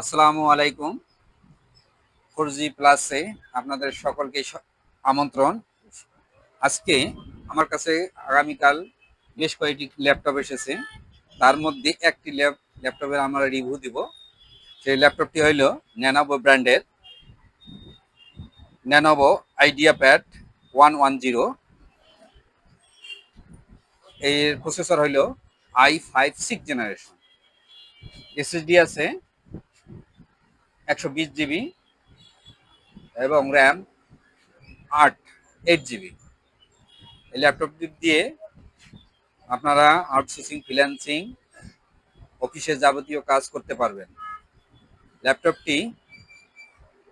আসসালামু আলাইকুম। 4G প্লাসে আপনাদের সকলকে আমন্ত্রণ। আজকে আমার কাছে আগামীকাল বেশ কয়েকটি ল্যাপটপ এসেছে। তার মধ্যে একটি ল্যাপটপের আমরা রিভিউ দিব। সেই ল্যাপটপটি হইল ন্যানোভো ব্র্যান্ডের ন্যানোভো আইডিয়াপ্যাড 110। এর প্রসেসর হইল i5 6 জেনারেশন। এসএসডি আছে 120 জিবি এবং র্যাম 8 জিবি। এই ল্যাপটপটি দিয়ে আপনারা আউটসোর্সিং, ফ্রিল্যান্সিং, অফিসের যাবতীয় কাজ করতে পারবেন। ল্যাপটপটি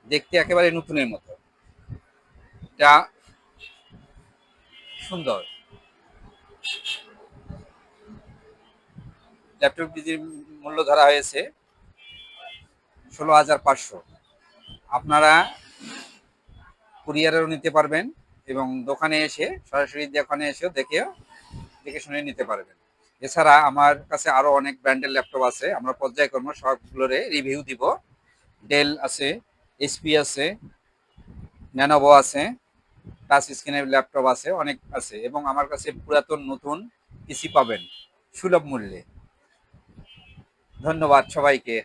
দেখতে একেবারে নতুনের মতো, এটা সুন্দর। ল্যাপটপটির মূল্য ধরা হয়েছে 16,500। আপনারা কুরিয়ারেও নিতে পারবেন এবং দোকানে এসে সরাসরি দোকানে এসেও দেখে শুনে নিতে পারবেন। এছাড়া আমার কাছে আরো অনেক ব্র্যান্ডের ল্যাপটপ আছে, আমরা পর্যায়ক্রমে সবগুলোর রিভিউ দিব। ডেল আছে, এইচপি আছে, ন্যানোভো আছে, টাচ স্ক্রিনের ল্যাপটপ আছে, অনেক আছে এবং আমার কাছে পুরাতন নতুন পিসি পাবেন সুলভ মূল্যে। ধন্যবাদ সবাইকে।